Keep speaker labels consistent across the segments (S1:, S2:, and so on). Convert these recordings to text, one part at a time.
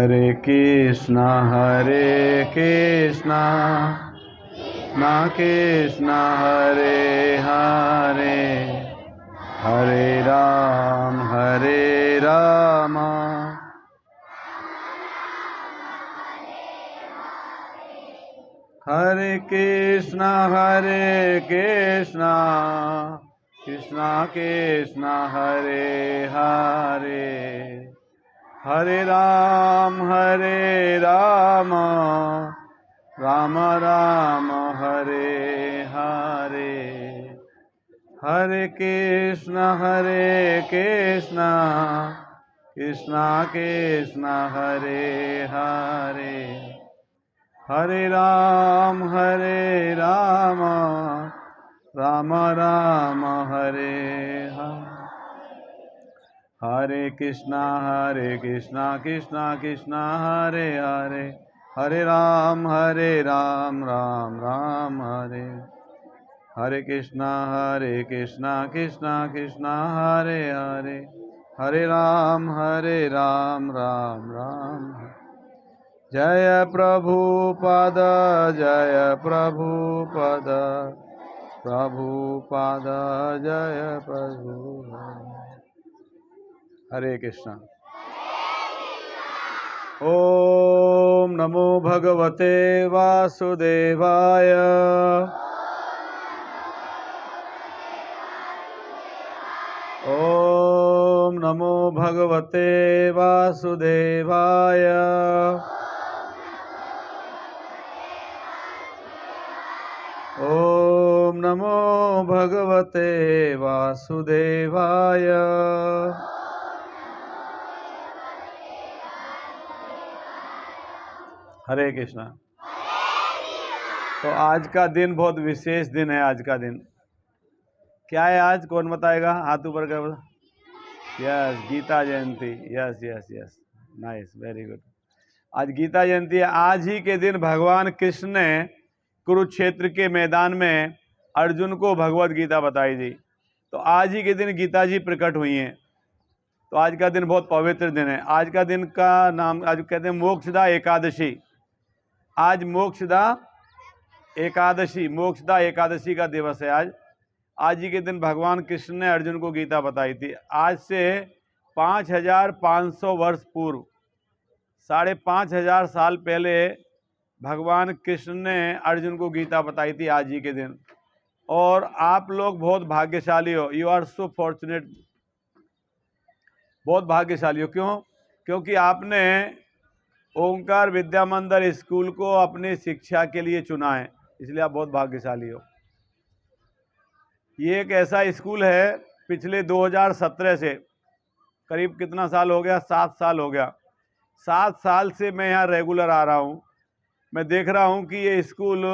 S1: हरे कृष्णा कृष्णा कृष्णा हरे हरे, हरे राम हरे कृष्णा कृष्णा कृष्णा हरे हरे, हरे राम राम राम हरे हरे, हरे कृष्णा कृष्णा कृष्णा हरे हरे, हरे राम राम राम हरे हरे, हरे कृष्णा कृष्णा कृष्णा हरे हरे, हरे राम राम राम हरे, हरे कृष्णा कृष्णा कृष्णा हरे हरे, हरे राम राम राम। जय प्रभुपद प्रभुपद जय प्रभु। हरे कृष्णा। ओम नमो भगवते वासुदेवाय, ओम नमो भगवते वासुदेवाय, ओम नमो भगवते वासुदेवाय। हरे कृष्णा। तो आज का दिन बहुत विशेष दिन है। आज का दिन क्या है? आज कौन बताएगा? हाथ ऊपर कर। Yes, Gita Jayanti. Yes yes yes, nice, very good. आज गीता जयंती है। आज ही के दिन भगवान कृष्ण ने कुरुक्षेत्र के मैदान में अर्जुन को भगवत गीता बताई थी। तो आज ही के दिन गीता जी प्रकट हुई हैं। तो आज का दिन बहुत पवित्र दिन है। आज का दिन का नाम आज कहते हैं मोक्षदा एकादशी। आज मोक्षदा एकादशी का दिवस है आज। आज ही के दिन भगवान कृष्ण ने अर्जुन को गीता बताई थी। आज से 5500 वर्ष पूर्व, 5500 साल पहले भगवान कृष्ण ने अर्जुन को गीता बताई थी आज ही के दिन। और आप लोग बहुत भाग्यशाली हो। यू आर सो फॉर्चुनेट, बहुत भाग्यशाली हो। क्यों? क्योंकि आपने ओंकार विद्या मंदिर स्कूल को अपनी शिक्षा के लिए चुना है, इसलिए आप बहुत भाग्यशाली हो। ये एक ऐसा स्कूल है, पिछले 2017 से करीब कितना साल हो गया? 7 साल हो गया। 7 साल से मैं यहाँ रेगुलर आ रहा हूँ। मैं देख रहा हूँ कि ये स्कूल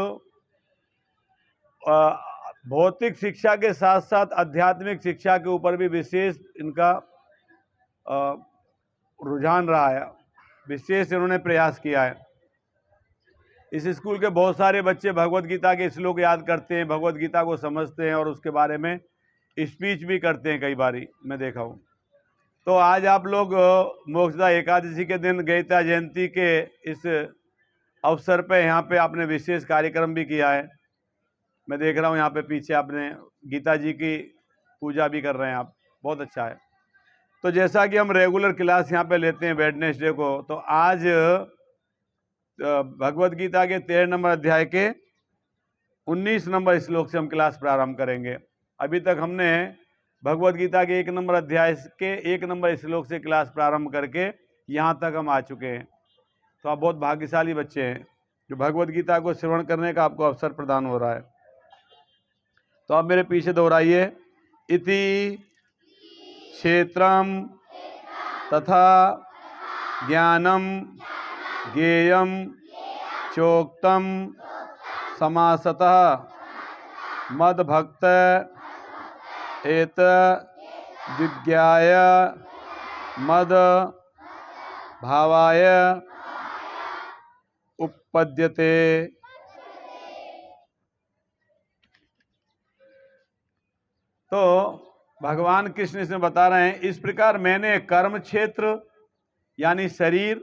S1: भौतिक शिक्षा के साथ साथ आध्यात्मिक शिक्षा के ऊपर भी विशेष इनका रुझान रहा है, विशेष इन्होंने प्रयास किया है। इस स्कूल के बहुत सारे बच्चे भगवत गीता के श्लोक याद करते हैं, भगवत गीता को समझते हैं और उसके बारे में स्पीच भी करते हैं कई बारी, मैं देखा हूँ। तो आज आप लोग मोक्षदा एकादशी के दिन गीता जयंती के इस अवसर पे यहाँ पे आपने विशेष कार्यक्रम भी किया है। मैं देख रहा हूँ यहाँ पे पीछे आपने गीता जी की पूजा भी कर रहे हैं आप, बहुत अच्छा है। तो जैसा कि हम रेगुलर क्लास यहाँ पे लेते हैं वेडनेसडे को, तो आज भगवत गीता के 13 नंबर अध्याय के 19 नंबर श्लोक से हम क्लास प्रारंभ करेंगे। अभी तक हमने भगवत गीता के 1 नंबर अध्याय के 1 नंबर श्लोक से क्लास प्रारंभ करके यहाँ तक हम आ चुके हैं। तो आप बहुत भाग्यशाली बच्चे हैं जो भगवत गीता को श्रवण करने का आपको अवसर प्रदान हो रहा है। तो आप मेरे पीछे दोहराइए। इति क्षेत्रम तथा ज्ञानम ज्ञेयम चोक्तम समासतः मद भक्त एत विज्ञाय मद भावाय उपपद्यते। तो भगवान कृष्ण इसमें बता रहे हैं, इस प्रकार मैंने कर्म क्षेत्र यानी शरीर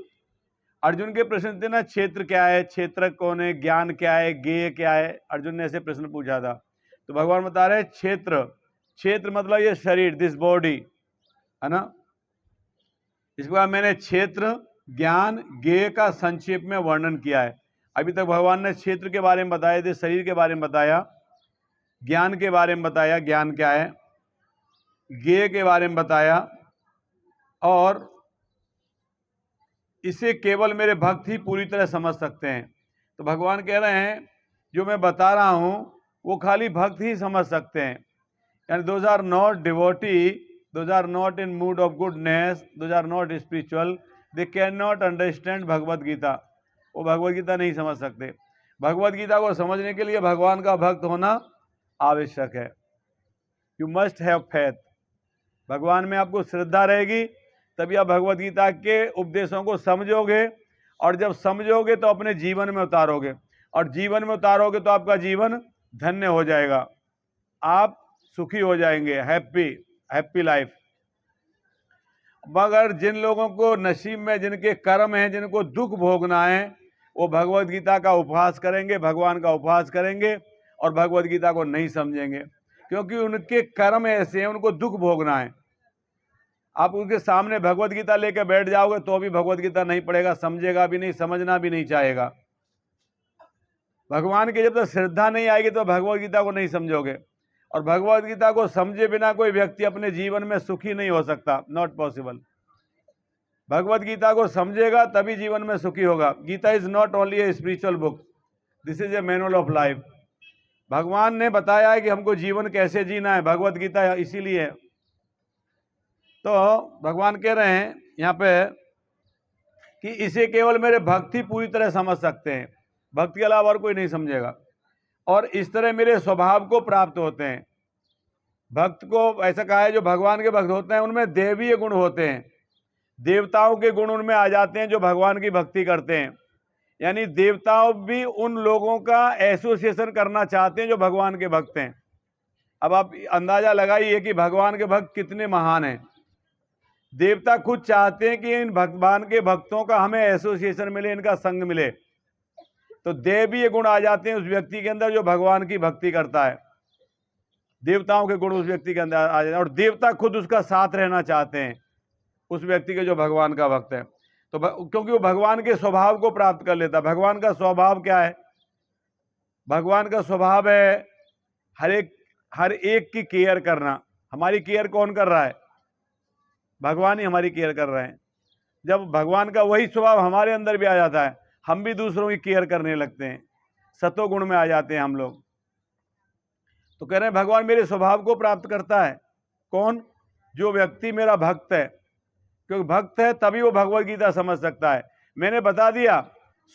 S1: अर्जुन के प्रश्न थे ना, क्षेत्र क्या है, क्षेत्र कौन है, ज्ञान क्या है, ज्ञेय क्या है, अर्जुन ने ऐसे प्रश्न पूछा था। तो भगवान बता रहे हैं क्षेत्र, क्षेत्र मतलब ये शरीर, दिस बॉडी, है ना। इसके बाद मैंने क्षेत्र, ज्ञान, ज्ञेय का संक्षेप में वर्णन किया है। अभी तक भगवान ने क्षेत्र के बारे में बताया थे, शरीर के बारे में बताया, ज्ञान के बारे में बताया, ज्ञान क्या है, ज्ञेय के बारे में बताया, और इसे केवल मेरे भक्त ही पूरी तरह समझ सकते हैं। तो भगवान कह रहे हैं जो मैं बता रहा हूं वो खाली भक्त ही समझ सकते हैं, यानी those are not devotee, those are not in mood of goodness, those are not spiritual, they can not understand Bhagavad Gita. वो भगवद गीता नहीं समझ सकते। भगवद गीता को समझने के लिए भगवान का भक्त होना आवश्यक है। You must have faith. भगवान में आपको श्रद्धा रहेगी तभी आप भगवद गीता के उपदेशों को समझोगे, और जब समझोगे तो अपने जीवन में उतारोगे, और जीवन में उतारोगे तो आपका जीवन धन्य हो जाएगा, आप सुखी हो जाएंगे, हैप्पी लाइफ। मगर जिन लोगों को नसीब में जिनके कर्म हैं, जिनको दुख भोगना है, वो भगवद गीता का उपहास करेंगे, भगवान का उपहास करेंगे और भगवद गीता को नहीं समझेंगे, क्योंकि उनके कर्म ऐसे हैं, उनको दुख भोगना है। आप उनके सामने भगवद गीता लेकर बैठ जाओगे तो भी भगवद गीता नहीं पढ़ेगा, समझेगा भी नहीं, समझना भी नहीं चाहेगा। भगवान की जब तक श्रद्धा नहीं आएगी तो भगवद गीता को नहीं समझोगे, और भगवद गीता को समझे बिना कोई व्यक्ति अपने जीवन में सुखी नहीं हो सकता, नॉट पॉसिबल। भगवद गीता को समझेगा तभी जीवन में सुखी होगा। Gita is not only a spiritual book, this is a manual of life. भगवान ने बताया है कि हमको जीवन कैसे जीना है, भगवद गीता इसीलिए है। तो भगवान कह रहे हैं यहाँ पे कि इसे केवल मेरे भक्त ही पूरी तरह समझ सकते हैं, भक्त के अलावा और कोई नहीं समझेगा, और इस तरह मेरे स्वभाव को प्राप्त होते हैं। भक्त को ऐसा कहा है जो भगवान के भक्त होते हैं उनमें देवीय गुण होते हैं, देवताओं के गुण उनमें आ जाते हैं जो भगवान की भक्ति करते हैं। यानी देवताओं भी उन लोगों का एसोसिएशन करना चाहते हैं जो भगवान के भक्त हैं। अब आप अंदाजा लगाइए कि भगवान के भक्त कितने महान हैं। देवता खुद चाहते हैं कि इन भगवान के भक्तों का हमें एसोसिएशन मिले, इनका संग मिले, तो देवीय गुण आ जाते हैं उस व्यक्ति के अंदर जो भगवान की भक्ति करता है। देवताओं के गुण उस व्यक्ति के अंदर आ जाते हैं, और देवता खुद उसका साथ रहना चाहते हैं उस व्यक्ति के जो भगवान का भक्त है। तो क्योंकि वो भगवान के स्वभाव को प्राप्त कर लेता है। भगवान का स्वभाव क्या है? भगवान का स्वभाव है हर एक की केयर करना। हमारी केयर कौन कर रहा है? भगवान ही हमारी केयर कर रहे हैं। जब भगवान का वही स्वभाव हमारे अंदर भी आ जाता है, हम भी दूसरों की केयर करने लगते हैं, सतोगुण में आ जाते हैं हम लोग। तो कह रहे हैं भगवान मेरे स्वभाव को प्राप्त करता है। कौन? जो व्यक्ति मेरा भक्त है, क्योंकि भक्त है तभी वो भगवद गीता समझ सकता है। मैंने बता दिया,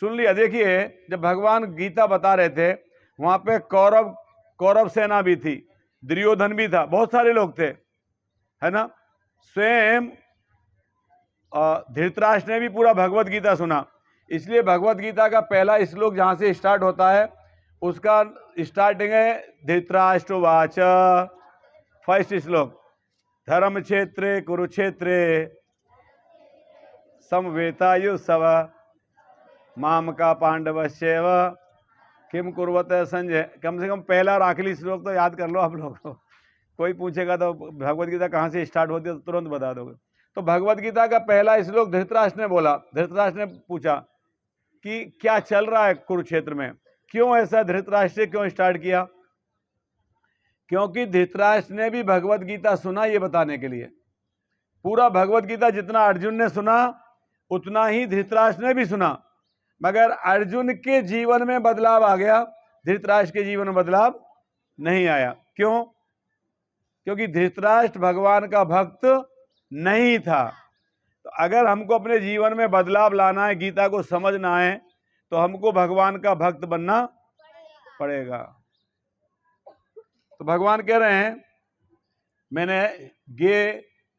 S1: सुन लिया। देखिए जब भगवान गीता बता रहे थे वहां पे कौरव सेना भी थी, दुर्योधन भी था, बहुत सारे लोग थे, है ना। स्वयं धृतराष्ट्र ने भी पूरा भगवद गीता सुना। इसलिए भगवद गीता का पहला श्लोक जहां से स्टार्ट होता है उसका स्टार्टिंग है धृतराष्ट्रवाच। फर्स्ट श्लोक, धर्म क्षेत्रे कुरुक्षेत्रे समवेतायुत्सव माम का पांडवस्यैव किम कुर्वत संजय। कम से कम पहला और आखिरी श्लोक तो याद कर लो आप लोग। कोई पूछेगा तो भगवद गीता कहाँ से स्टार्ट होती है तो तुरंत बता दोगे। तो भगवद गीता का पहला श्लोक धृतराष्ट्र ने बोला। धृतराष्ट्र ने पूछा कि क्या चल रहा है कुरुक्षेत्र में, क्यों ऐसा धृतराष्ट्र क्यों स्टार्ट किया? क्योंकि धृतराष्ट्र ने भी भगवद गीता सुना ये बताने के लिए। पूरा भगवद गीता जितना अर्जुन ने सुना उतना ही धृतराष्ट्र ने भी सुना, मगर अर्जुन के जीवन में बदलाव आ गया, धृतराष्ट्र के जीवन में बदलाव नहीं आया। क्यों? क्योंकि धृतराष्ट्र भगवान का भक्त नहीं था। तो अगर हमको अपने जीवन में बदलाव लाना है, गीता को समझना है, तो हमको भगवान का भक्त बनना पड़ेगा। तो भगवान कह रहे हैं मैंने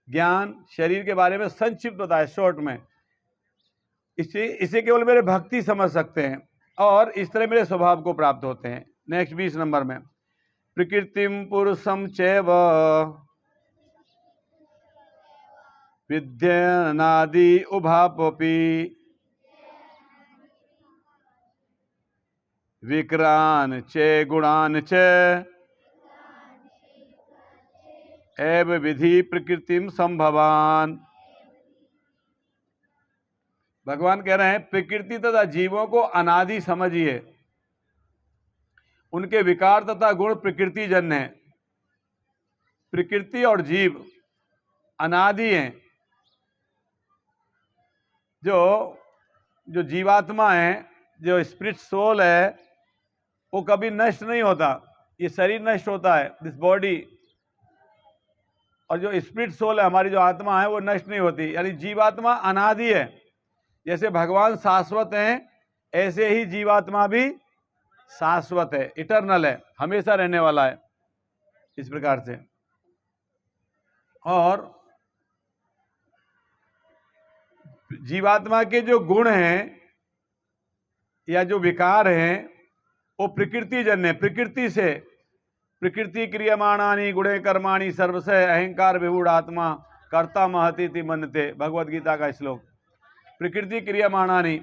S1: ज्ञान शरीर के बारे में संक्षिप्त बताया, शॉर्ट में। इसे केवल मेरे भक्ति समझ सकते हैं और इस तरह मेरे स्वभाव को प्राप्त होते हैं। नेक्स्ट 20 नंबर में, प्रकृतिम पुरुषम चैव विद्यनादि उभापपि विक्रान चे गुणान च एव विधि प्रकृतिम संभवान। भगवान कह रहे हैं प्रकृति तथा जीवों को अनादि समझिए, उनके विकार तथा गुण प्रकृति जन्य है। प्रकृति और जीव अनादि हैं। जो जीवात्मा है, जो स्पिरिट सोल है, वो कभी नष्ट नहीं होता। ये शरीर नष्ट होता है, दिस बॉडी, और जो स्पिरिट सोल है, हमारी जो आत्मा है, वो नष्ट नहीं होती। यानी जीवात्मा अनादि है। जैसे भगवान शाश्वत हैं, ऐसे ही जीवात्मा भी शाश्वत है, इटर्नल है, हमेशा रहने वाला है, इस प्रकार से। और जीवात्मा के जो गुण हैं या जो विकार हैं, वो प्रकृति जन्य, प्रकृति से, प्रकृति क्रियमाणानि गुणे कर्माणि सर्वशः अहंकार विभूड आत्मा कर्ता महति मनते, भगवत गीता का श्लोक। प्रकृति क्रियमाणानि,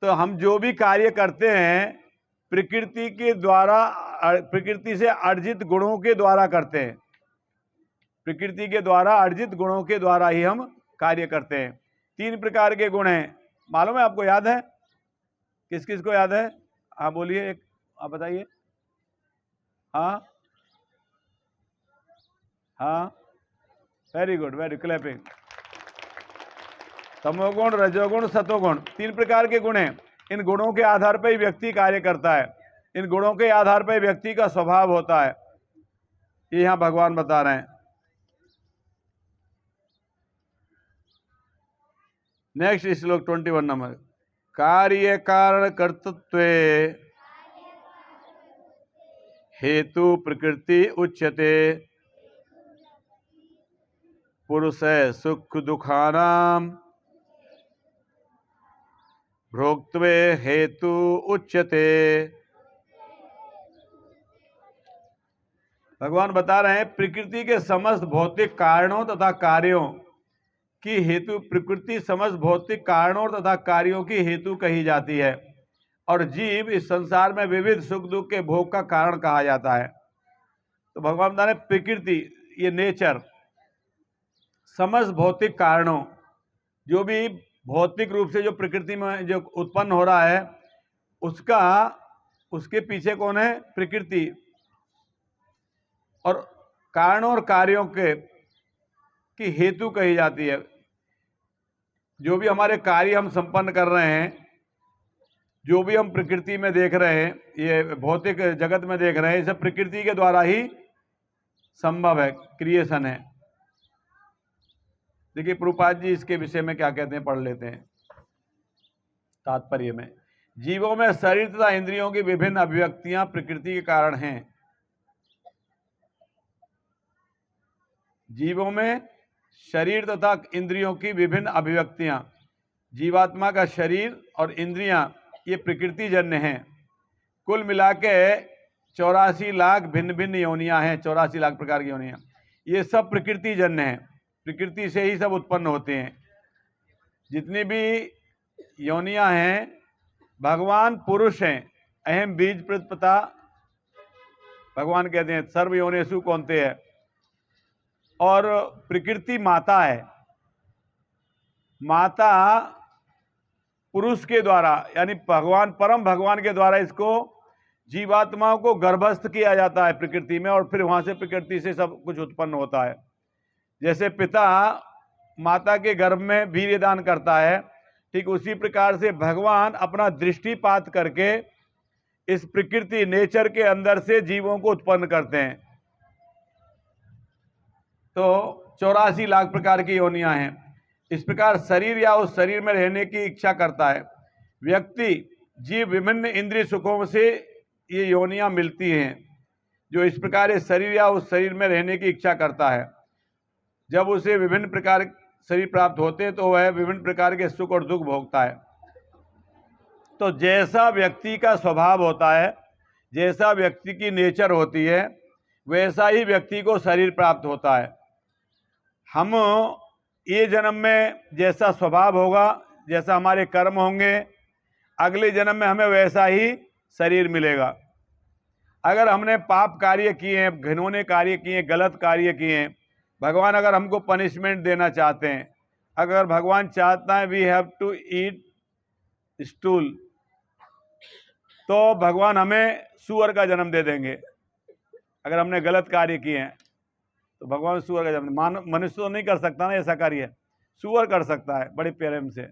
S1: तो हम जो भी कार्य करते हैं प्रकृति के द्वारा, प्रकृति से अर्जित गुणों के द्वारा करते हैं। प्रकृति के द्वारा अर्जित गुणों के द्वारा ही हम कार्य करते हैं। 3 प्रकार के गुण हैं, मालूम है आपको? याद है? किस किस को याद है? आप बोलिए, एक आप बताइए। हाँ हाँ, वेरी गुड, वेरी क्लैपिंग। तमोगुण, रजोगुण, सतोगुण, 3 प्रकार के गुण हैं। इन गुणों के आधार पर ही व्यक्ति कार्य करता है, इन गुणों के आधार पर व्यक्ति का स्वभाव होता है। ये यहां भगवान बता रहे हैं। नेक्स्ट श्लोक 21 नंबर। कार्य कारण कर्तृत्व हेतु प्रकृति उच्यते पुरुष सुख दुखानाम भोक्तवे हेतु उच्यते। भगवान बता रहे हैं प्रकृति के समस्त भौतिक कारणों तथा कार्यों की हेतु, प्रकृति समस्त भौतिक कारणों तथा कार्यों की हेतु कही जाती है, और जीव इस संसार में विविध सुख दुख के भोग का कारण कहा जाता है। तो भगवान बता रहे प्रकृति, ये नेचर, समस्त भौतिक कारणों, जो भी भौतिक रूप से जो प्रकृति में जो उत्पन्न हो रहा है, उसके पीछे कौन है? प्रकृति। और कारणों और कार्यों की हेतु कही जाती है। जो भी हमारे कार्य हम संपन्न कर रहे हैं, जो भी हम प्रकृति में देख रहे हैं, ये भौतिक जगत में देख रहे हैं, सब प्रकृति के द्वारा ही संभव है, क्रिएशन है। देखिए प्रभुपाद जी इसके विषय में क्या कहते हैं, पढ़ लेते हैं तात्पर्य में। जीवों में शरीर तथा इंद्रियों की विभिन्न अभिव्यक्तियां प्रकृति के कारण हैं। जीवों में शरीर तथा इंद्रियों की विभिन्न अभिव्यक्तियां, जीवात्मा का शरीर और इंद्रियां, ये प्रकृति जन्य हैं। कुल मिला के 84 लाख भिन्न भिन्न योनियां हैं, 84 लाख प्रकार की योनियां, ये सब प्रकृति जन्य हैं, प्रकृति से ही सब उत्पन्न होते हैं। जितनी भी योनियां हैं, भगवान पुरुष हैं, अहम बीज प्रतपता, भगवान कहते हैं सर्व योनेषु कौन्तेय है, और प्रकृति माता है। माता पुरुष के द्वारा, यानी भगवान, परम भगवान के द्वारा इसको, जीवात्माओं को गर्भस्थ किया जाता है प्रकृति में, और फिर वहां से प्रकृति से सब कुछ उत्पन्न होता है। जैसे पिता माता के गर्भ में वीर्यदान करता है, ठीक उसी प्रकार से भगवान अपना दृष्टिपात करके इस प्रकृति, नेचर के अंदर से जीवों को उत्पन्न करते हैं। तो 84 लाख प्रकार की योनियां हैं। इस प्रकार शरीर या उस शरीर में रहने की इच्छा करता है व्यक्ति। जीव विभिन्न इंद्रिय सुखों से ये योनियां मिलती हैं, जो इस प्रकार इस शरीर या उस शरीर में रहने की इच्छा करता है। जब उसे विभिन्न प्रकार शरीर प्राप्त होते हैं, तो वह विभिन्न प्रकार के सुख और दुख भोगता है। तो जैसा व्यक्ति का स्वभाव होता है, जैसा व्यक्ति की नेचर होती है, वैसा ही व्यक्ति को शरीर प्राप्त होता है। हम ये जन्म में जैसा स्वभाव होगा, जैसा हमारे कर्म होंगे, अगले जन्म में हमें वैसा ही शरीर मिलेगा। अगर हमने पाप कार्य किए हैं, घिनौने कार्य किए हैं, गलत कार्य किए हैं, भगवान अगर हमको पनिशमेंट देना चाहते हैं, अगर भगवान चाहता है we have to eat stool, तो भगवान हमें सूअर का जन्म दे देंगे। अगर हमने गलत कार्य किए हैं तो भगवान सूअर का जन्म, मनुष्य तो नहीं कर सकता ना ऐसा कार्य, सूअर कर सकता है बड़े प्रेम से।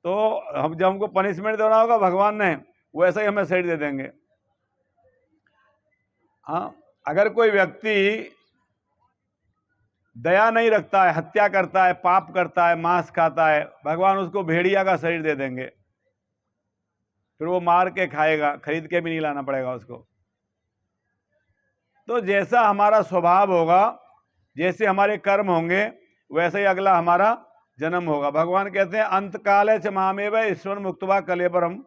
S1: तो हम जब हमको पनिशमेंट देना होगा भगवान ने, वैसा ही हमें शरीर दे देंगे। हाँ, अगर कोई व्यक्ति दया नहीं रखता है, हत्या करता है, पाप करता है, मांस खाता है, भगवान उसको भेड़िया का शरीर दे देंगे, फिर वो मार के खाएगा, खरीद के भी नहीं लाना पड़ेगा उसको। तो जैसा हमारा स्वभाव होगा, जैसे हमारे कर्म होंगे, वैसे ही अगला हमारा जन्म होगा। भगवान कहते हैं अंतकाले च मामेव ईश्वर मुक्तवा कलेबरम,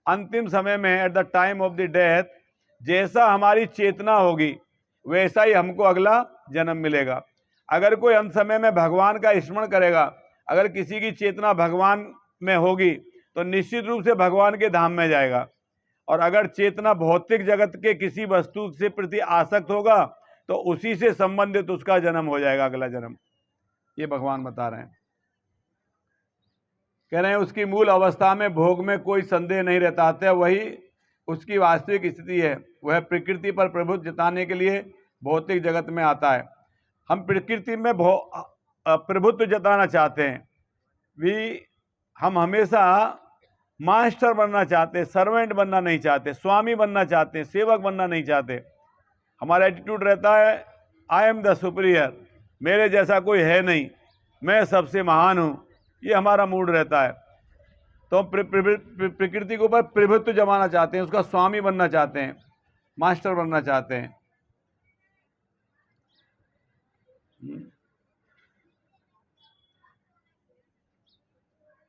S1: अंतिम समय में at the time of the death, जैसा हमारी चेतना होगी वैसा ही हमको अगला जन्म मिलेगा। अगर कोई अंत समय में भगवान का स्मरण करेगा, अगर किसी की चेतना भगवान में होगी तो निश्चित रूप से भगवान के धाम में जाएगा। और अगर चेतना भौतिक जगत के किसी वस्तु से प्रति आसक्त होगा तो उसी से संबंधित उसका जन्म हो जाएगा, अगला जन्म। ये भगवान बता रहे हैं। कह रहे हैं उसकी मूल अवस्था में भोग में कोई संदेह नहीं रहता है, वही उसकी वास्तविक स्थिति है। वह प्रकृति पर प्रभुत्व जताने के लिए भौतिक जगत में आता है। हम प्रकृति में प्रभुत्व जताना चाहते हैं। हम हमेशा मास्टर बनना चाहते हैं, सर्वेंट बनना नहीं चाहते, स्वामी बनना चाहते हैं, सेवक बनना नहीं चाहते। हमारा एटीट्यूड रहता है आई एम द सुपीरियर, मेरे जैसा कोई है नहीं, मैं सबसे महान हूं, ये हमारा मूड रहता है। तो हम प्रकृति के ऊपर प्रभुत्व जमाना चाहते हैं, उसका स्वामी बनना चाहते हैं, मास्टर बनना चाहते हैं।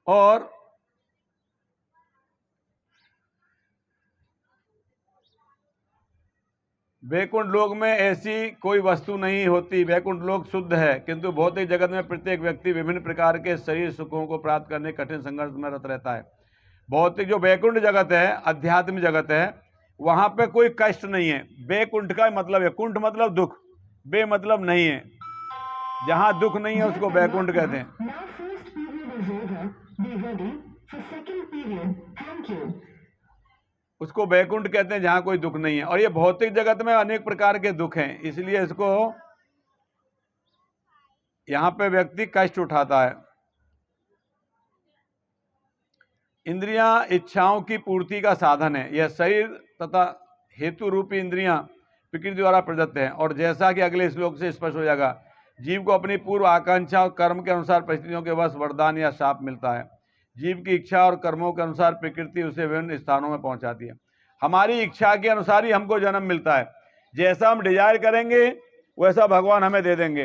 S1: और वैकुंठ लोक में ऐसी कोई वस्तु नहीं होती। वैकुंठ लोक शुद्ध है, किंतु भौतिक जगत में प्रत्येक व्यक्ति विभिन्न प्रकार के शरीर सुखों को प्राप्त करने कठिन संघर्ष में रत रहता है। भौतिक जो वैकुंठ जगत है, अध्यात्म जगत है, वहां पे कोई कष्ट नहीं है। वैकुंठ का मतलब है, कुंठ मतलब दुख, बे मतलब नहीं है। जहां दुख नहीं है उसको वैकुंठ कहते हैं। उसको वैकुंठ कहते हैं जहां कोई दुख नहीं है। और ये भौतिक जगत में अनेक प्रकार के दुख हैं, इसलिए इसको यहां पे व्यक्ति कष्ट उठाता है। इंद्रियां इच्छाओं की पूर्ति का साधन है। यह शरीर तथा हेतु रूपी इंद्रियां प्रकृति द्वारा प्रदत्त है। और जैसा कि अगले श्लोक से स्पष्ट हो जाएगा, जीव को अपनी पूर्व आकांक्षा और कर्म के अनुसार परिस्थितियों के वश वरदान या शाप मिलता है। जीव की इच्छा और कर्मों के अनुसार प्रकृति उसे विभिन्न स्थानों में पहुंचाती है। हमारी इच्छा के अनुसार ही हमको जन्म मिलता है। जैसा हम डिजायर करेंगे वैसा भगवान हमें दे देंगे।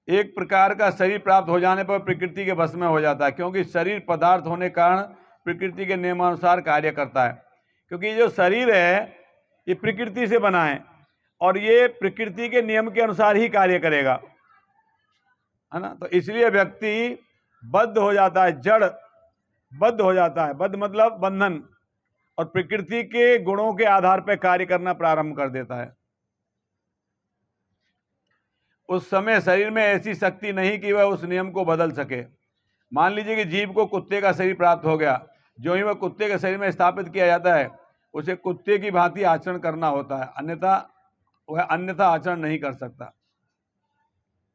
S1: एक प्रकार का शरीर प्राप्त हो जाने पर प्रकृति के वश में हो जाता है, क्योंकि शरीर पदार्थ होने के कारण प्रकृति के नियमानुसार कार्य करता है। क्योंकि जो शरीर है ये प्रकृति से बना है और ये प्रकृति के नियम के अनुसार ही कार्य करेगा, है ना। तो इसलिए व्यक्ति बद्ध हो जाता है, जड़ बद्ध हो जाता है। बद्ध मतलब बंधन, और प्रकृति के गुणों के आधार पर कार्य करना प्रारंभ कर देता है। उस समय शरीर में ऐसी शक्ति नहीं कि वह उस नियम को बदल सके। मान लीजिए कि जीव को कुत्ते का शरीर प्राप्त हो गया, जो ही वह कुत्ते के शरीर में स्थापित किया जाता है उसे कुत्ते की भांति आचरण करना होता है, अन्यथा वह अन्यथा आचरण नहीं कर सकता।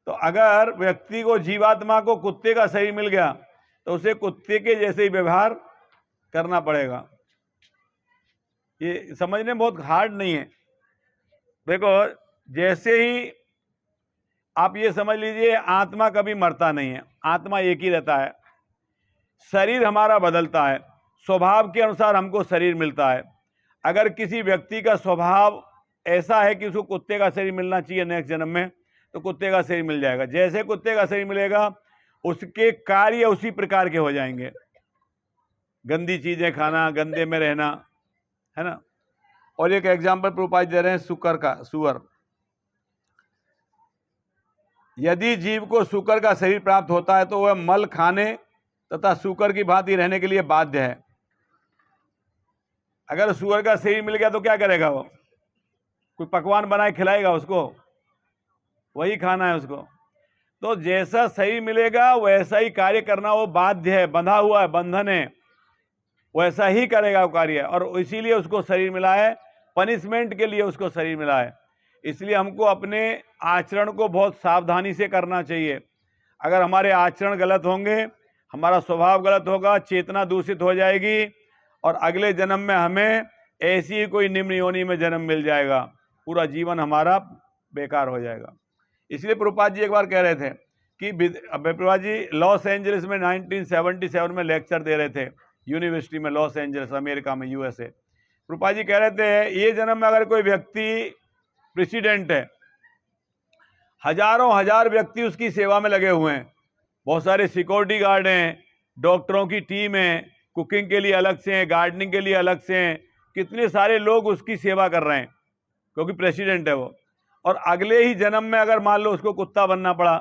S1: तो अगर व्यक्ति को, जीवात्मा को कुत्ते का शरीर मिल गया तो उसे कुत्ते के जैसे ही व्यवहार करना पड़ेगा। ये समझने में बहुत हार्ड नहीं है। देखो, जैसे ही आप ये समझ लीजिए, आत्मा कभी मरता नहीं है, आत्मा एक ही रहता है। शरीर हमारा बदलता है, स्वभाव के अनुसार हमको शरीर मिलता है। अगर किसी व्यक्ति का स्वभाव ऐसा है कि उसको कुत्ते का शरीर मिलना चाहिए नेक्स्ट जन्म में, तो कुत्ते का शरीर मिल जाएगा। जैसे कुत्ते का शरीर मिलेगा उसके कार्य उसी प्रकार के हो जाएंगे। गंदी चीजें खाना, गंदे में रहना, है ना। और एक एग्जाम्पल प्रोपाइज दे रहे हैं सुअर का। सुअर यदि जीव को सूकर का शरीर प्राप्त होता है तो वह मल खाने तथा सूकर की भांति रहने के लिए बाध्य है। अगर सूअर का शरीर मिल गया तो क्या करेगा? वो कोई पकवान बनाए खिलाएगा उसको? वही खाना है उसको। तो जैसा शरीर मिलेगा वैसा ही कार्य करना वो बाध्य है, बंधा हुआ है, बंधन है, वैसा ही करेगा वो कार्य। और इसीलिए उसको शरीर मिला है, पनिशमेंट के लिए उसको शरीर मिला है। इसलिए हमको अपने आचरण को बहुत सावधानी से करना चाहिए। अगर हमारे आचरण गलत होंगे, हमारा स्वभाव गलत होगा, चेतना दूषित हो जाएगी और अगले जन्म में हमें ऐसी ही कोई निम्न योनि में जन्म मिल जाएगा, पूरा जीवन हमारा बेकार हो जाएगा। इसलिए प्रभुपाद जी एक बार कह रहे थे कि प्रभुपाद जी लॉस एंजलिस में 1977 में लेक्चर दे रहे थे, यूनिवर्सिटी में, लॉस एंजलिस, अमेरिका में, यूएसए। प्रभुपाद जी कह रहे थे ये जन्म में अगर कोई व्यक्ति प्रेसिडेंट है, हजारों हजार व्यक्ति उसकी सेवा में लगे हुए हैं, बहुत सारे सिक्योरिटी गार्ड हैं, डॉक्टरों की टीम है, कुकिंग के लिए अलग से हैं, गार्डनिंग के लिए अलग से हैं, कितने सारे लोग उसकी सेवा कर रहे हैं क्योंकि प्रेसिडेंट है वो। और अगले ही जन्म में अगर मान लो उसको कुत्ता बनना पड़ा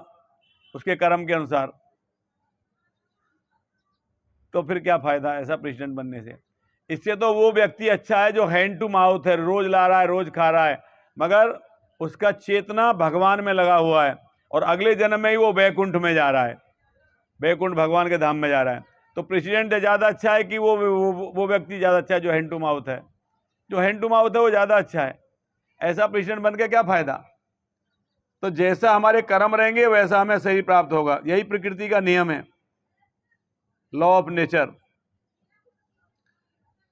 S1: उसके कर्म के अनुसार, तो फिर क्या फायदा ऐसा प्रेसिडेंट बनने से? इससे तो वो व्यक्ति अच्छा है जो हैंड टू माउथ है, रोज ला रहा है, रोज खा रहा है, मगर उसका चेतना भगवान में लगा हुआ है और अगले जन्म में ही वो वैकुंठ में जा रहा है, वैकुंठ भगवान के धाम में जा रहा है। तो प्रेसिडेंट ज्यादा अच्छा है कि वो व्यक्ति ज्यादा अच्छा है जो हैंड टू माउथ है? जो हैंड टू माउथ है वो ज्यादा अच्छा है। ऐसा प्रेसिडेंट बन के क्या फायदा? तो जैसा हमारे कर्म रहेंगे वैसा हमें सही प्राप्त होगा, यही प्रकृति का नियम है, लॉ ऑफ नेचर,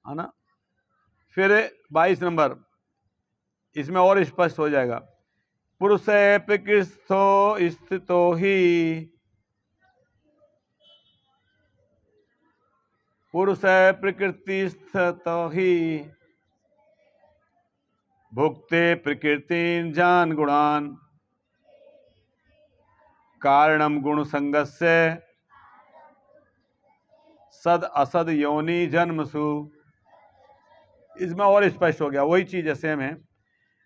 S1: है ना। फिर 22 नंबर, इसमें और स्पष्ट हो जाएगा। पुरुष प्रकृस्थो स्थितो ही, पुरुष प्रकृति स्थितो ही, भुक्ते प्रकृति जान गुणान, कारणम गुण संगस्य सद असद योनि जन्मसु। इसमें और स्पष्ट हो गया, वही चीज सेम है।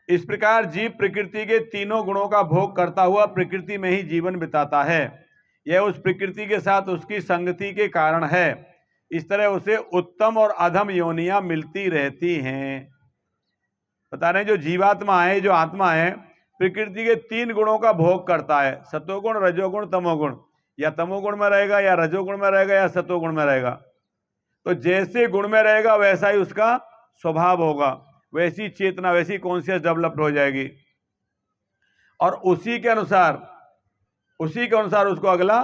S1: इस प्रकार जीव प्रकृति के तीनों गुणों का भोग करता हुआ प्रकृति में ही जीवन बिताता है। यह उस प्रकृति के साथ उसकी संगति के कारण है। इस तरह उसे उत्तम और अधम योनियां मिलती रहती हैं। बता रहे हैं जो जीवात्मा है, जो आत्मा है, प्रकृति के 3 गुणों का भोग करता है, सतोगुण, रजोगुण, तमोगुण। या तमोगुण में रहेगा, या रजोगुण में रहेगा, या सतोगुण में रहेगा। तो जैसे गुण में रहेगा वैसा ही उसका स्वभाव होगा, वैसी चेतना, वैसी कॉन्शियस डेवलप्ड हो जाएगी और उसी के अनुसार उसको अगला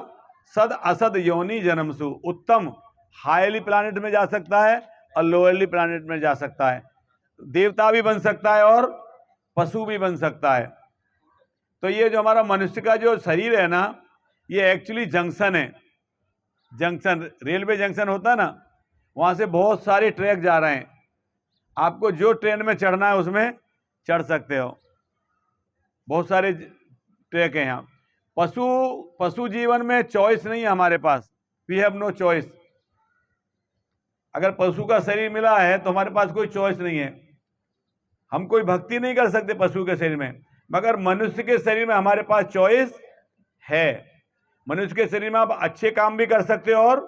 S1: सद असद योनि जन्मसु, उत्तम हाईली प्लैनेट में जा सकता है और लोअरली प्लैनेट में जा सकता है, देवता भी बन सकता है और पशु भी बन सकता है। तो ये जो हमारा मनुष्य का जो शरीर है ना, ये एक्चुअली जंक्शन है, जंक्शन, रेलवे जंक्शन होता है ना, वहां से बहुत सारे ट्रैक जा रहे हैं, आपको जो ट्रेन में चढ़ना है उसमें चढ़ सकते हो, बहुत सारे ट्रैक है यहाँ। पशु जीवन में चॉइस नहीं है हमारे पास, वी हैव नो चॉइस। अगर पशु का शरीर मिला है तो हमारे पास कोई चॉइस नहीं है, हम कोई भक्ति नहीं कर सकते पशु के शरीर में, मगर मनुष्य के शरीर में हमारे पास चॉइस है। मनुष्य के शरीर में आप अच्छे काम भी कर सकते हो और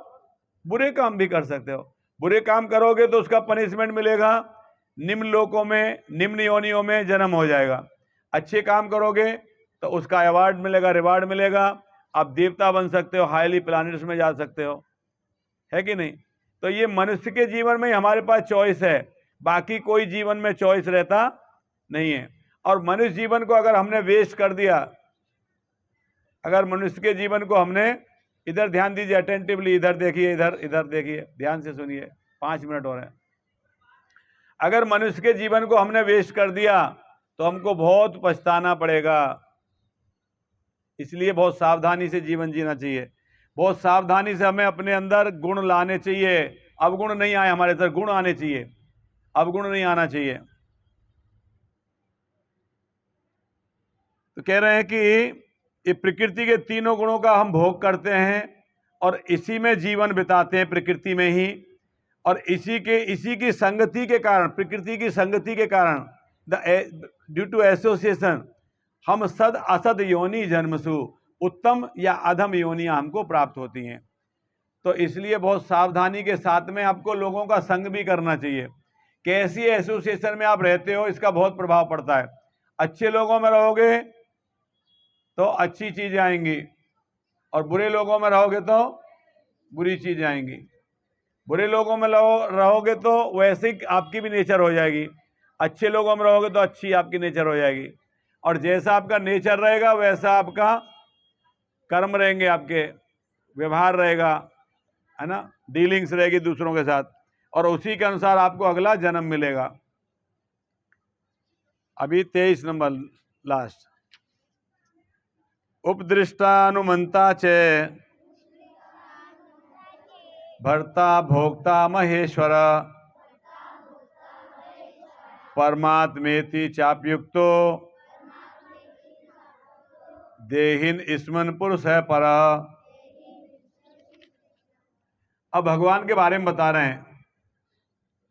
S1: बुरे काम भी कर सकते हो। बुरे काम करोगे तो उसका पनिशमेंट मिलेगा, निम्न लोकों में, निम्न योनियों में जन्म हो जाएगा। अच्छे काम करोगे तो उसका अवार्ड मिलेगा, रिवार्ड मिलेगा, आप देवता बन सकते हो, हाईली प्लैनेट्स में जा सकते हो, है कि नहीं। तो ये मनुष्य के जीवन में हमारे पास चॉइस है, बाकी कोई जीवन में चॉइस रहता नहीं है। और मनुष्य जीवन को अगर हमने वेस्ट कर दिया, अगर मनुष्य के जीवन को हमने, इधर ध्यान दीजिए अटेंटिवली, इधर देखिए, इधर देखिए, ध्यान से सुनिए, 5 मिनट और है। अगर मनुष्य के जीवन को हमने वेस्ट कर दिया तो हमको बहुत पछताना पड़ेगा। इसलिए बहुत सावधानी से जीवन जीना चाहिए, बहुत सावधानी से हमें अपने अंदर गुण लाने चाहिए। अवगुण नहीं आए हमारे अंदर, गुण आने चाहिए, अवगुण नहीं आना चाहिए। तो कह रहे हैं कि ये प्रकृति के तीनों गुणों का हम भोग करते हैं और इसी में जीवन बिताते हैं, प्रकृति में ही, और इसी की संगति के कारण, प्रकृति की संगति के कारण, ड्यू टू एसोसिएशन, हम सद असद योनि जन्मसु, उत्तम या अधम योनियां हमको प्राप्त होती हैं। तो इसलिए बहुत सावधानी के साथ में आपको लोगों का संग भी करना चाहिए। कैसी एसोसिएशन में आप रहते हो इसका बहुत प्रभाव पड़ता है। अच्छे लोगों में रहोगे तो अच्छी चीजें आएंगी, और बुरे लोगों में रहोगे तो बुरी चीजें आएंगी। बुरे लोगों में रहोगे तो वैसे ही आपकी भी नेचर हो जाएगी, अच्छे लोगों में रहोगे तो अच्छी आपकी नेचर हो जाएगी। और जैसा आपका नेचर रहेगा वैसा आपका कर्म रहेंगे, आपके व्यवहार रहेगा, है ना, डीलिंग्स रहेगी दूसरों के साथ, और उसी के अनुसार आपको अगला जन्म मिलेगा। अभी 23 नंबर लास्ट। उपदृष्टानुमंता च भर्ता भोक्ता महेश्वर, परमात्मेति चाप्युक्तो देहिन स्मन पुरुष है पर। अब भगवान के बारे में बता रहे हैं।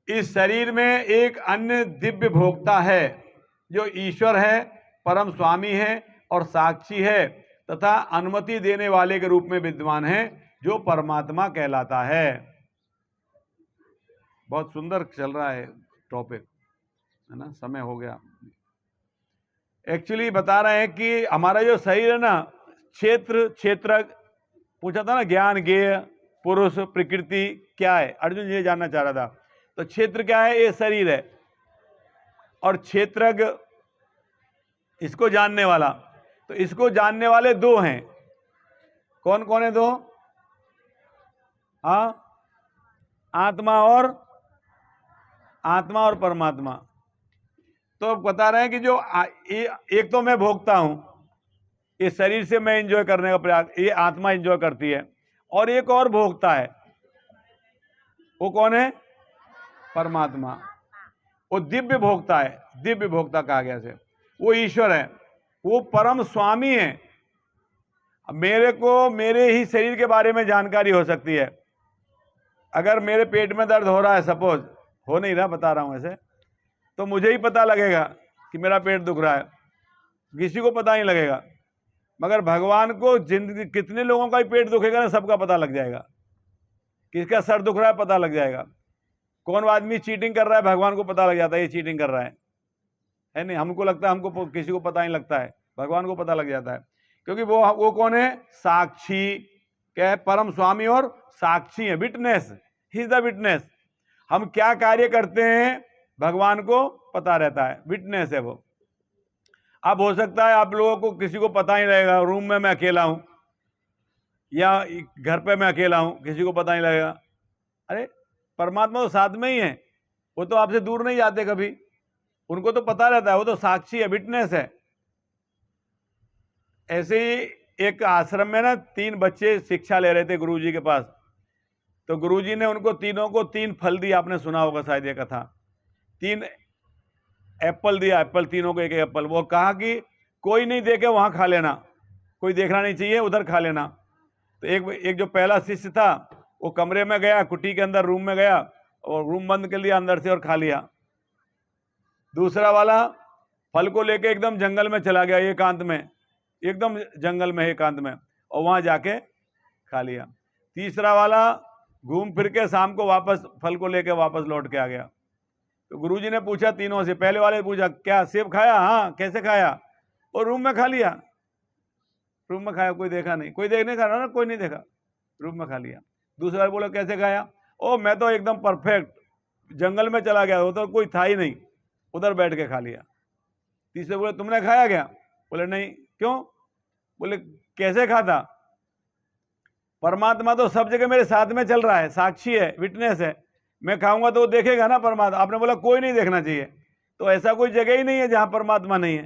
S1: इस शरीर में एक अन्य दिव्य भोक्ता है जो ईश्वर है, परम स्वामी है और साक्षी है, तथा अनुमति देने वाले के रूप में विद्यमान है, जो परमात्मा कहलाता है। बहुत सुंदर चल रहा है टॉपिक, है ना, समय हो गया। एक्चुअली बता रहे हैं कि हमारा जो शरीर है ना, क्षेत्रक पूछा था ना, ज्ञान ज्ञेय पुरुष प्रकृति क्या है, अर्जुन ये जानना चाह रहा था। तो क्षेत्र क्या है, ये शरीर है, और क्षेत्रज्ञ इसको जानने वाला। तो इसको जानने वाले दो हैं। कौन कौन है दो? हाँ, आत्मा और परमात्मा। तो बता रहे हैं कि जो एक तो मैं भोगता हूं, इस शरीर से मैं एंजॉय करने का प्रयास, ये आत्मा एंजॉय करती है, और एक और भोगता है, वो कौन है? परमात्मा। वो दिव्य भोक्ता है, दिव्य भोक्ता कहा गया से, वो ईश्वर है, वो परम स्वामी है। मेरे को मेरे ही शरीर के बारे में जानकारी हो सकती है। अगर मेरे पेट में दर्द हो रहा है, सपोज, हो नहीं रहा, बता रहा हूं ऐसे, तो मुझे ही पता लगेगा कि मेरा पेट दुख रहा है, किसी को पता नहीं लगेगा। मगर भगवान को जिंदगी कितने लोगों का ही पेट दुखेगा ना, सबका पता लग जाएगा। किसका सर दुख रहा है पता लग जाएगा। कौन आदमी चीटिंग कर रहा है, भगवान को पता लग जाता है ये चीटिंग कर रहा है नहीं? हमको लगता है, हमको किसी को पता नहीं लगता है, भगवान को पता लग जाता है, क्योंकि वो कौन है? साक्षी। क्या है? परम स्वामी और साक्षी है, witness, he is the witness. हम क्या कार्य करते हैं भगवान को पता रहता है, विटनेस है वो। अब हो सकता है आप लोगों को किसी को पता ही रहेगा, रूम में मैं अकेला हूं या घर पे मैं अकेला हूं, किसी को पता नहीं लगेगा। अरे परमात्मा तो साथ में ही है, वो तो आपसे दूर नहीं जाते कभी, उनको तो पता रहता है, वो तो साक्षी है, विटनेस है। ऐसे ही एक आश्रम में ना 3 बच्चे शिक्षा ले रहे थे गुरुजी के पास। तो गुरुजी ने उनको तीनों को 3 फल दिया, आपने सुना होगा शायद ये कथा। 3 एप्पल दिया, एप्पल तीनों को एक एप्पल। वो कहा कि कोई नहीं देखे वहां खा लेना, कोई देखना नहीं चाहिए, उधर खा लेना। तो एक जो पहला शिष्य था वो कमरे में गया, कुटी के अंदर रूम में गया और रूम बंद कर लिया अंदर से और खा लिया। दूसरा वाला फल को लेके एकदम जंगल में चला गया, एकांत में, एकदम जंगल में एकांत में, और वहां जाके खा लिया। तीसरा वाला घूम फिर के शाम को वापस फल को लेके वापस लौट के आ गया। तो गुरुजी ने पूछा तीनों से, पहले वाले पूछा क्या सेब खाया? हाँ। कैसे खाया? और रूम में खा लिया। रूम में खाया, कोई देखा नहीं, कोई देखने खा रहा ना, कोई नहीं देखा, रूम में खा लिया। दूसरा वाले बोला कैसे खाया? ओ मैं तो एकदम परफेक्ट जंगल में चला गया, उधर कोई था ही नहीं, उधर बैठ के खा लिया। तीसरे बोले तुमने खाया क्या? बोले नहीं। क्यों? बोले कैसे खाता? परमात्मा तो सब जगह मेरे साथ में चल रहा है, साक्षी है, विटनेस है, मैं खाऊंगा तो वो देखेगा ना परमात्मा। आपने बोला कोई नहीं देखना चाहिए, तो ऐसा कोई जगह ही नहीं है जहां परमात्मा नहीं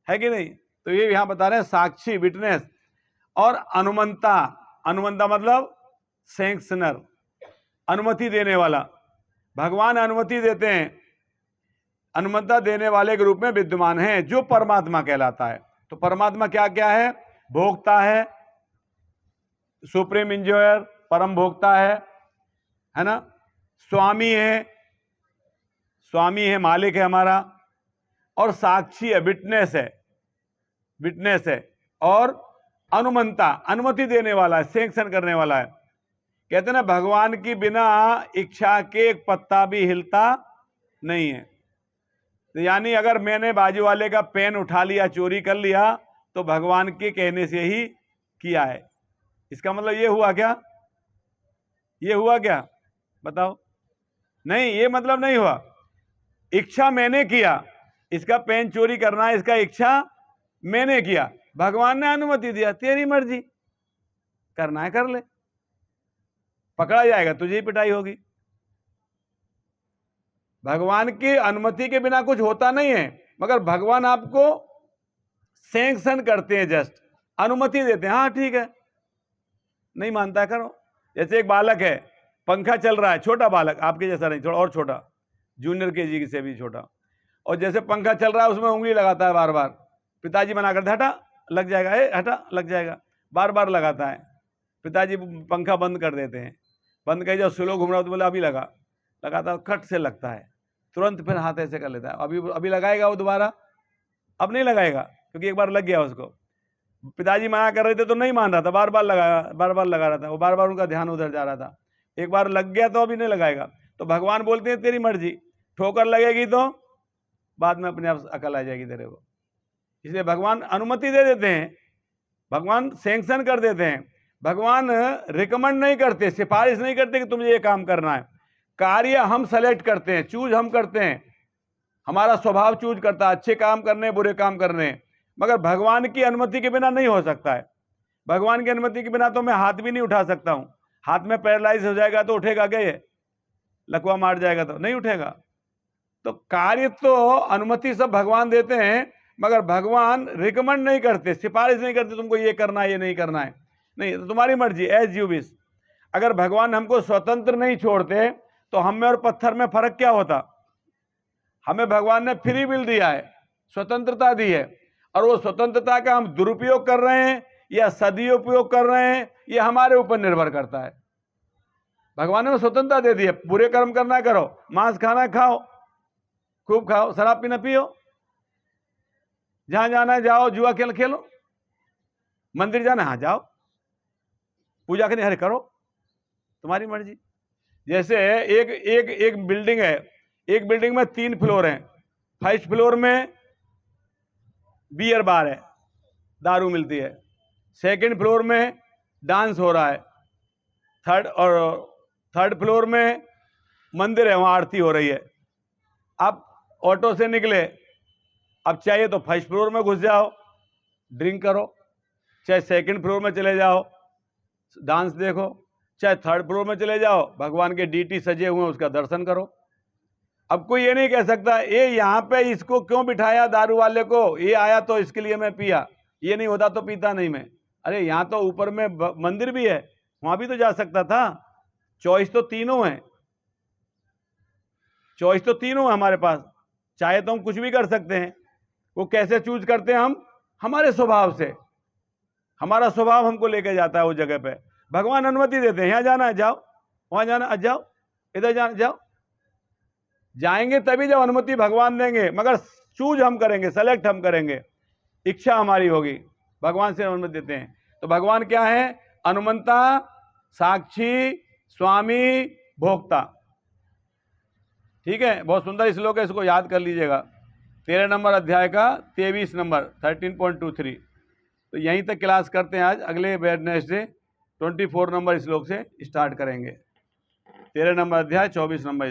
S1: है कि नहीं? तो ये यहां बता रहे हैं, साक्षी, विटनेस। और अनुमंता, अनुमंता मतलब सैंक्शनर, अनुमति देने वाला। भगवान अनुमति देते हैं, अनुमति देने वाले के रूप में विद्यमान है, जो परमात्मा कहलाता है। तो परमात्मा क्या क्या है? भोक्ता है, सुप्रीम इंजॉयर, परम भोक्ता है ना, स्वामी है, स्वामी है, मालिक है हमारा, और साक्षी है, विटनेस है, और अनुमंता, अनुमति देने वाला है, सैंक्शन करने वाला है। कहते हैं ना, भगवान की बिना इच्छा के एक पत्ता भी हिलता नहीं है। तो यानी अगर मैंने बाजू वाले का पेन उठा लिया, चोरी कर लिया, तो भगवान के कहने से ही किया है। इसका मतलब ये हुआ क्या? ये हुआ क्या? बताओ। नहीं, ये मतलब नहीं हुआ। इच्छा मैंने किया, इसका पेन चोरी करना है, इसका इच्छा मैंने किया, भगवान ने अनुमति दिया, तेरी मर्जी, करना है कर ले, पकड़ा जाएगा, तुझे ही पिटाई होगी। भगवान की अनुमति के बिना कुछ होता नहीं है, मगर भगवान आपको सैंक्शन करते हैं, जस्ट अनुमति देते हैं, हाँ ठीक है, नहीं मानता करो। जैसे एक बालक है, पंखा चल रहा है, छोटा बालक, आपके जैसा नहीं, थोड़ा और छोटा, जूनियर केजी से भी छोटा, और जैसे पंखा चल रहा है उसमें उंगली लगाता है बार बार, पिताजी मना करते हटा, लग जाएगा, हटा, लग जाएगा, बार बार लगाता है, पिताजी पंखा बंद कर देते हैं, बंद कर, जब स्लो घूम रहा हो तो बोला अभी लगाता है, खट से लगता है, तुरंत फिर हाथ ऐसे कर लेता है, अभी लगाएगा वो दोबारा, अब नहीं लगाएगा क्योंकि एक बार लग गया उसको। पिताजी मना कर रहे थे तो नहीं मान रहा था, बार बार लगा रहा था, वो बार बार उनका ध्यान उधर जा रहा था, एक बार लग गया तो अभी नहीं लगाएगा। तो भगवान बोलते हैं तेरी मर्जी, ठोकर लगेगी तो बाद में अपने आप अकल आ जाएगी तेरे को। इसलिए भगवान अनुमति दे देते हैं, भगवान सैंक्शन कर देते हैं, भगवान रिकमेंड नहीं करते, सिफारिश नहीं करते कि तुम ये काम करना है। कार्य हम सेलेक्ट करते हैं, चूज हम करते हैं, हमारा स्वभाव चूज करता है अच्छे काम करने, बुरे काम करने, मगर भगवान की अनुमति के बिना नहीं हो सकता है। भगवान की अनुमति के बिना तो मैं हाथ भी नहीं उठा सकता हूं, हाथ में पैरालाइज हो जाएगा तो उठेगा क्या? ये लकवा मार जाएगा तो नहीं उठेगा। तो कार्य तो अनुमति सब भगवान देते हैं, मगर भगवान रिकमेंड नहीं करते, सिफारिश नहीं करते तुमको ये करना है, ये नहीं करना है, नहीं, तो तुम्हारी मर्जी, एज यू विश। अगर भगवान हमको स्वतंत्र नहीं छोड़ते तो हम में और पत्थर में फर्क क्या होता? हमें भगवान ने फ्री विल दिया है, स्वतंत्रता दी है, और वो स्वतंत्रता का हम दुरुपयोग कर रहे हैं या सदुपयोग कर रहे हैं, ये हमारे ऊपर निर्भर करता है। भगवान ने स्वतंत्रता दे दी है, बुरे कर्म करना करो, मांस खाना खाओ, खूब खाओ, शराब पीना पियो, जहां जाना है जाओ, जुआ खेल खेलो, मंदिर जाना हाँ जाओ, पूजा करनी हरे करो, तुम्हारी मर्जी। जैसे एक बिल्डिंग है, एक बिल्डिंग में 3 फ्लोर हैं, फर्स्ट फ्लोर में बियर बार है, दारू मिलती है, सेकंड फ्लोर में डांस हो रहा है, थर्ड फ्लोर में मंदिर है, वहां आरती हो रही है। आप ऑटो से निकले, अब चाहिए तो फर्स्ट फ्लोर में घुस जाओ, ड्रिंक करो, चाहे सेकंड फ्लोर में चले जाओ, डांस देखो, चाहे थर्ड फ्लोर में चले जाओ, भगवान के डीटी सजे हुए हैं उसका दर्शन करो। अब कोई ये नहीं कह सकता ये यहाँ पे इसको क्यों बिठाया दारू वाले को, ये आया तो इसके लिए मैं पिया, ये नहीं होता तो पीता नहीं मैं। अरे यहाँ तो ऊपर में मंदिर भी है, वहां भी तो जा सकता था। चॉइस तो तीनों है, चॉइस तो तीनों है हमारे पास, चाहे तो हम कुछ भी कर सकते हैं। वो कैसे चूज करते हैं हम? हमारे स्वभाव से, हमारा स्वभाव हमको लेके जाता है उस जगह पे। भगवान अनुमति देते हैं, यहाँ जाना है जाओ, वहां जाना है जाओ, इधर जाना जाओ, जाएंगे तभी जब अनुमति भगवान देंगे, मगर चूज हम करेंगे, सेलेक्ट हम करेंगे, इच्छा हमारी होगी, भगवान से अनुमति देते हैं। तो भगवान क्या है? अनुमंता, साक्षी, स्वामी, भोक्ता। ठीक है, बहुत सुंदर श्लोक है, इसको याद कर लीजिएगा। 13 नंबर अध्याय का 23 नंबर 13.23। तो यहीं तक क्लास करते हैं आज, अगले वेडनेसडे 24 नंबर श्लोक से स्टार्ट करेंगे। 13 नंबर अध्याय 24 नंबर